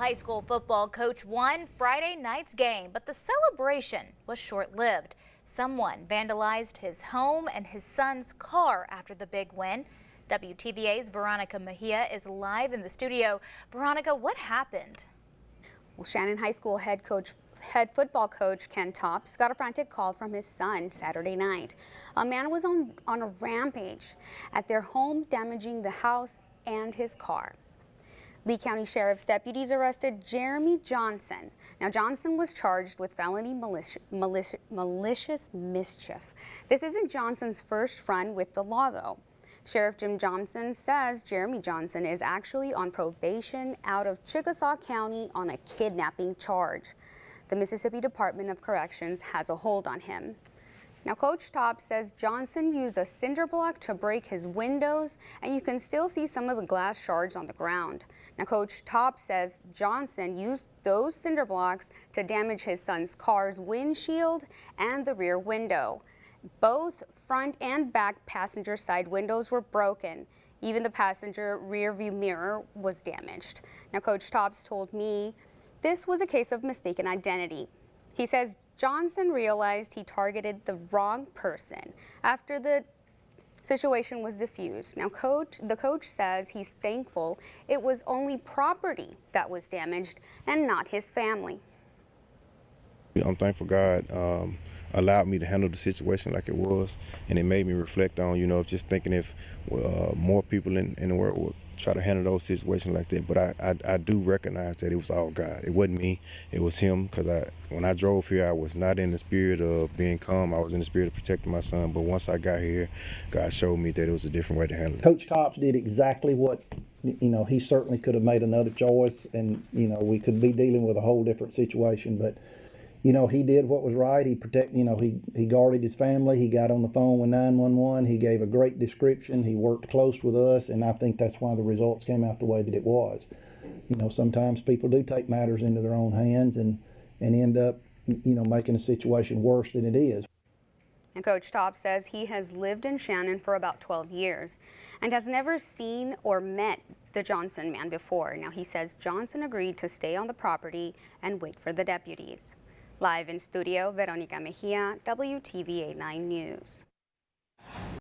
High School football coach won Friday night's game, but the celebration was short-lived. Someone vandalized his home and his son's car after the big win. WTVA's Veronica Mejia is live in the studio. Veronica, what happened? Well, Shannon High School head football coach Ken Tops got a frantic call from his son Saturday night. A man was on a rampage at their home, damaging the house and his car. Lee County Sheriff's deputies arrested Jeremy Johnson. Now, Johnson was charged with felony malicious mischief. This isn't Johnson's first run with the law, though. Sheriff Jim Johnson says Jeremy Johnson is actually on probation out of Chickasaw County on a kidnapping charge. The Mississippi Department of Corrections has a hold on him. Now, Coach Tops says Johnson used a cinder block to break his windows, and you can still see some of the glass shards on the ground. Now, Coach Tops says Johnson used those cinder blocks to damage his son's car's windshield and the rear window. Both front and back passenger side windows were broken. Even the passenger rear view mirror was damaged. Now, Coach Tops told me this was a case of mistaken identity. He says Johnson realized he targeted the wrong person after the situation was diffused. Now, the coach says he's thankful it was only property that was damaged and not his family. I'm thankful God allowed me to handle the situation like it was, and it made me reflect on, just thinking if more people in the world would try to handle those situations like that. But I do recognize that it was all God. It wasn't me, it was him, because when I drove here, I was not in the spirit of being calm. I was in the spirit of protecting my son. But once I got here, God showed me that it was a different way to handle it. Coach Tops did exactly what, he certainly could have made another choice, and, we could be dealing with a whole different situation. But he did what was right. He guarded his family. He got on the phone with 911. He gave a great description. He worked close with us, and I think that's why the results came out the way that it was. Sometimes people do take matters into their own hands and end up, making a situation worse than it is. And Coach Tops says he has lived in Shannon for about 12 years and has never seen or met the Johnson man before. Now, he says Johnson agreed to stay on the property and wait for the deputies. Live in studio, Veronica Mejia, WTVA 9 News.